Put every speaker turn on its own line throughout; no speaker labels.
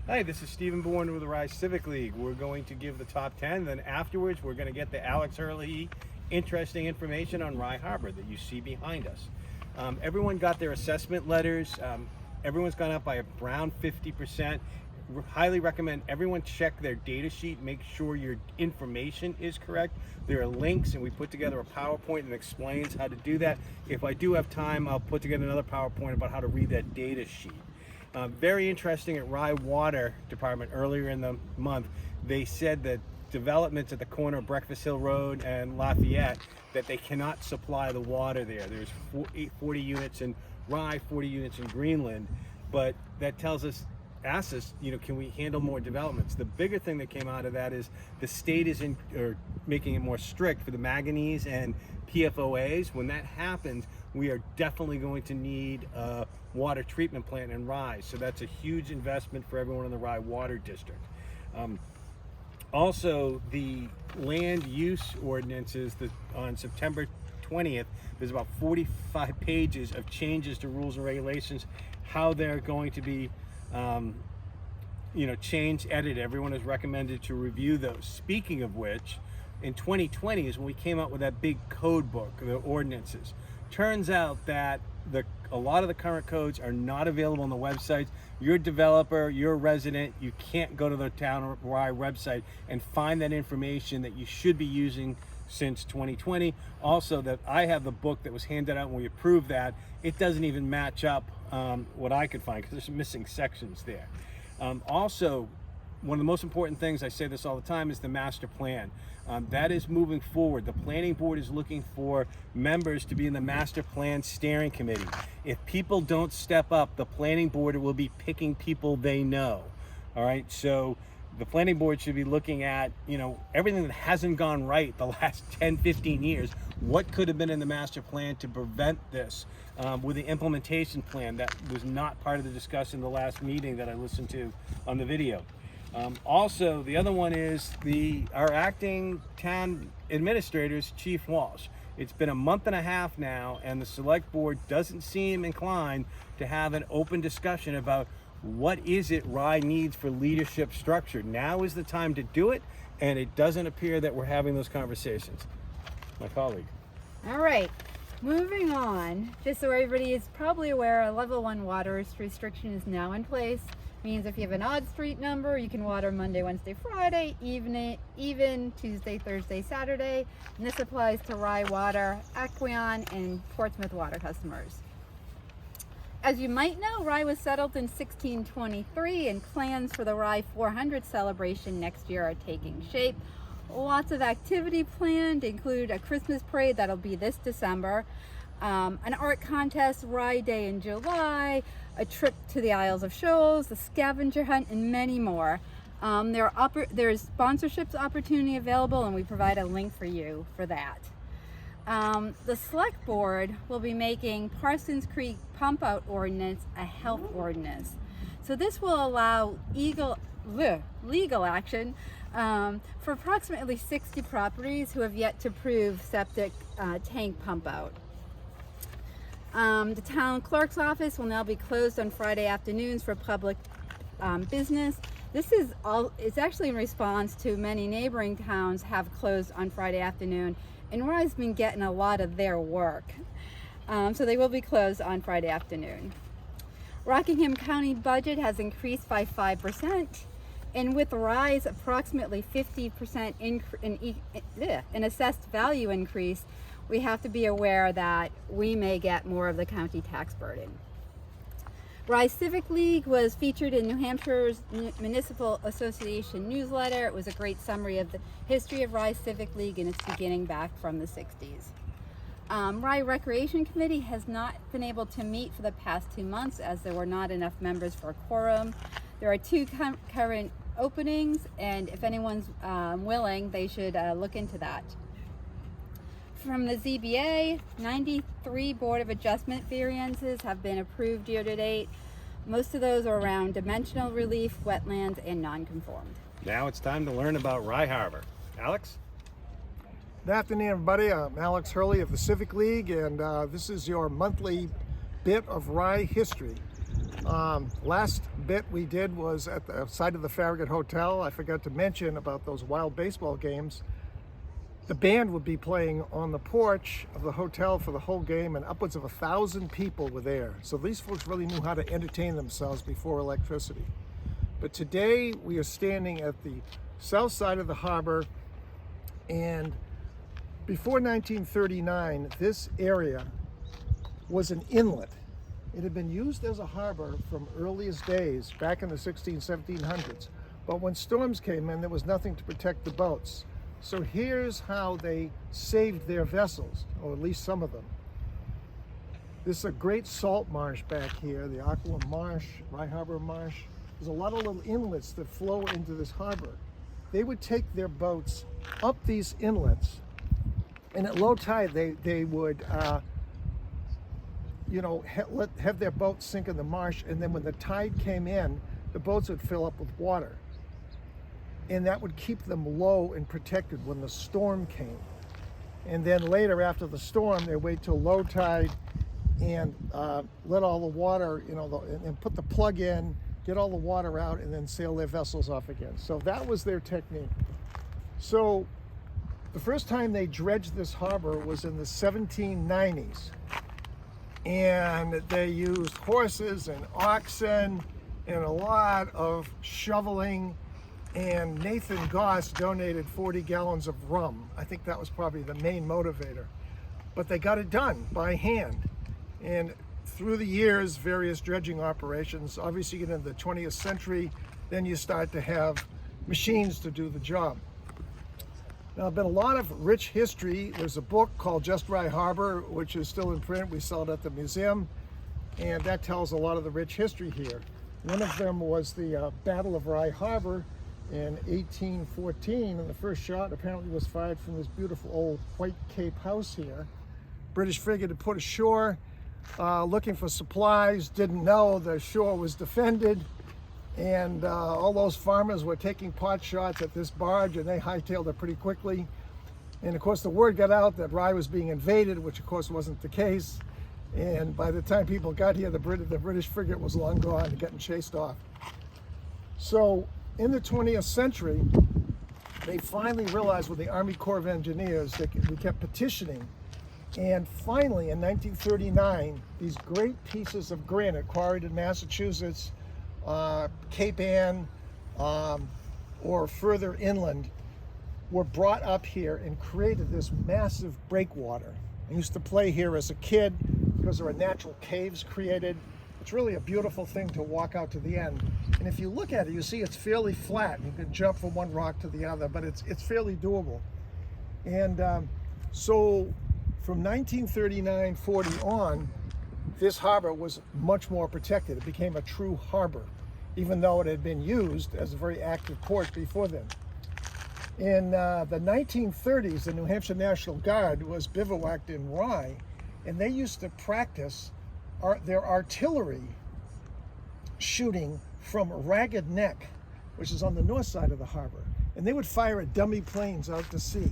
Hi, this is Stephen Bourne with the Rye Civic League. We're going to give the top 10, then afterwards we're going to get the Alex Hurley interesting information on Rye Harbor that you see behind us. Everyone got their assessment letters. Everyone's gone up by around 50%. Highly recommend everyone check their data sheet, make sure your information is correct. There are links, and we put together a PowerPoint that explains how to do that. If I do have time, I'll put together another PowerPoint about how to read that data sheet. Very interesting at Rye Water Department earlier in the month, they said that developments at the corner of Breakfast Hill Road and Lafayette, that they cannot supply the water there. There's 40 units in Rye, 40 units in Greenland, but that asks us, can we handle more developments? The bigger thing that came out of that is the state is making it more strict for the manganese and PFOAs. When that happens, we are definitely going to need a water treatment plant in Rye. So that's a huge investment for everyone in the Rye Water District. Also, the land use ordinances that on September 20th, there's about 45 pages of changes to rules and regulations, how they're going to be change, edit. Everyone is recommended to review those. Speaking of which, in 2020 is when we came out with that big code book, the ordinances. Turns out that a lot of the current codes are not available on the websites. You're a developer, you're a resident, you can't go to the Town of Rye website and find that information that you should be using since 2020. Also, that I have the book that was handed out when we approved that. It doesn't even match up what I could find because there's some missing sections there. Also, one of the most important things, I say this all the time, is the master plan. That is moving forward. The planning board is looking for members to be in the master plan steering committee. If people don't step up, the planning board will be picking people they know. All right, so the planning board should be looking at, everything that hasn't gone right the last 10, 15 years. What could have been in the master plan to prevent this? With the implementation plan that was not part of the discussion in the last meeting that I listened to on the video. Also, the other one is our acting town administrator's Chief Walsh. It's been a month and a half now, and the select board doesn't seem inclined to have an open discussion about what is it Rye needs for leadership structure. Now is the time to do it, and it doesn't appear that we're having those conversations. My colleague.
All right, moving on. Just so everybody is probably aware, a level 1 water restriction is now in place. Means if you have an odd street number, you can water Monday, Wednesday, Friday, even Tuesday, Thursday, Saturday. And this applies to Rye Water, Aqueon, and Portsmouth Water customers. As you might know, Rye was settled in 1623, and plans for the Rye 400 celebration next year are taking shape. Lots of activity planned, include a Christmas parade that'll be this December, an art contest, Rye Day in July, a trip to the Isles of Shoals, the scavenger hunt, and many more. There's sponsorships opportunity available, and we provide a link for you for that. The select board will be making Parsons Creek pump out ordinance a health ordinance. So this will allow legal action for approximately 60 properties who have yet to prove septic tank pump out. The town clerk's office will now be closed on Friday afternoons for public business. It's actually in response to many neighboring towns have closed on Friday afternoon, and Rye's been getting a lot of their work. So they will be closed on Friday afternoon. Rockingham County budget has increased by 5%, and with Rye's approximately 50% in assessed value increase, we have to be aware that we may get more of the county tax burden. Rye Civic League was featured in New Hampshire's Municipal Association newsletter. It was a great summary of the history of Rye Civic League and its beginning back from the 60s. Rye Recreation Committee has not been able to meet for the past 2 months as there were not enough members for a quorum. There are 2 current openings, and if anyone's willing, they should look into that. From the ZBA, 93 Board of Adjustment variances have been approved year to date. Most of those are around dimensional relief, wetlands, and non-conformed.
Now it's time to learn about Rye Harbor. Alex?
Good afternoon, everybody. I'm Alex Hurley of the Civic League, and this is your monthly bit of Rye history. Last bit we did was at the side of the Farragut Hotel. I forgot to mention about those wild baseball games. The band would be playing on the porch of the hotel for the whole game, and upwards of 1,000 people were there. So these folks really knew how to entertain themselves before electricity. But today we are standing at the south side of the harbor, and before 1939, this area was an inlet. It had been used as a harbor from earliest days, back in the 1700s. But when storms came in, there was nothing to protect the boats. So here's how they saved their vessels, or at least some of them. This is a great salt marsh back here, the Aquila Marsh, Rye Harbor Marsh. There's a lot of little inlets that flow into this harbor. They would take their boats up these inlets, and at low tide, they would have their boats sink in the marsh, and then when the tide came in, the boats would fill up with water. And that would keep them low and protected when the storm came. And then later, after the storm, they wait till low tide and let all the water, and put the plug in, get all the water out, and then sail their vessels off again. So that was their technique. So the first time they dredged this harbor was in the 1790s. And they used horses and oxen and a lot of shoveling. And Nathan Goss donated 40 gallons of rum. I think that was probably the main motivator. But they got it done by hand. And through the years, various dredging operations, obviously you get into the 20th century, then you start to have machines to do the job. Now, there's been a lot of rich history. There's a book called Just Rye Harbor, which is still in print. We sell it at the museum, and that tells a lot of the rich history here. One of them was the Battle of Rye Harbor in 1814, and the first shot apparently was fired from this beautiful old White Cape house here. British frigate had put ashore looking for supplies, didn't know the shore was defended, and all those farmers were taking pot shots at this barge, and they hightailed it pretty quickly. And of course the word got out that Rye was being invaded, which of course wasn't the case. And by the time people got here, the British frigate was long gone and getting chased off. So in the 20th century, they finally realized with the Army Corps of Engineers that we kept petitioning. And finally, in 1939, these great pieces of granite quarried in Massachusetts, Cape Ann, or further inland, were brought up here and created this massive breakwater. I used to play here as a kid because there are natural caves created. It's really a beautiful thing to walk out to the end. And if you look at it, you see it's fairly flat. You can jump from one rock to the other, but it's fairly doable. And so from 1939-40 on, this harbor was much more protected. It became a true harbor, even though it had been used as a very active port before then. In the 1930s, the New Hampshire National Guard was bivouacked in Rye, and they used to practice their artillery shooting from Ragged Neck, which is on the north side of the harbor. And they would fire at dummy planes out to sea.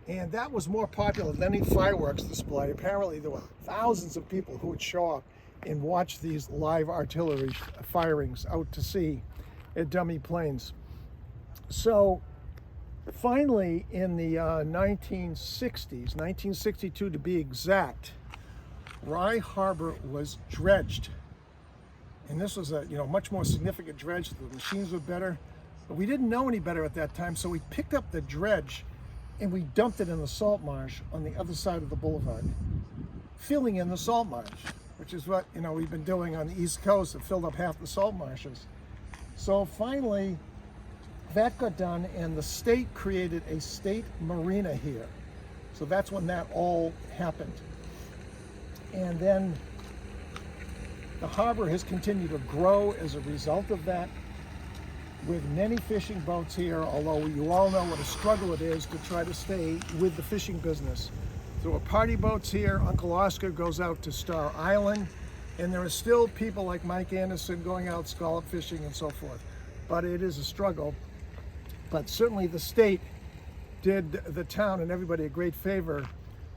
And that was more popular than any fireworks display. Apparently there were thousands of people who would show up and watch these live artillery firings out to sea at dummy planes. So finally in the 1960s, 1962 to be exact, Rye Harbor was dredged. And this was a much more significant dredge. The machines were better, but we didn't know any better at that time. So we picked up the dredge and we dumped it in the salt marsh on the other side of the boulevard, filling in the salt marsh, which is what we've been doing on the East Coast. It filled up half the salt marshes. So finally, that got done, and the state created a state marina here. So that's when that all happened. And then the harbor has continued to grow as a result of that, with many fishing boats here, although you all know what a struggle it is to try to stay with the fishing business. There are party boats here. Uncle Oscar goes out to Star Island, and there are still people like Mike Anderson going out scallop fishing and so forth. But it is a struggle. But certainly the state did the town and everybody a great favor,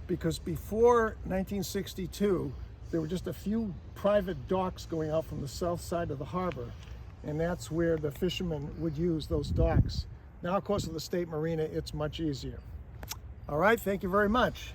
because before 1962, there were just a few private docks going out from the south side of the harbor, and that's where the fishermen would use those docks. Now, of course, with the state marina, it's much easier. All right, thank you very much.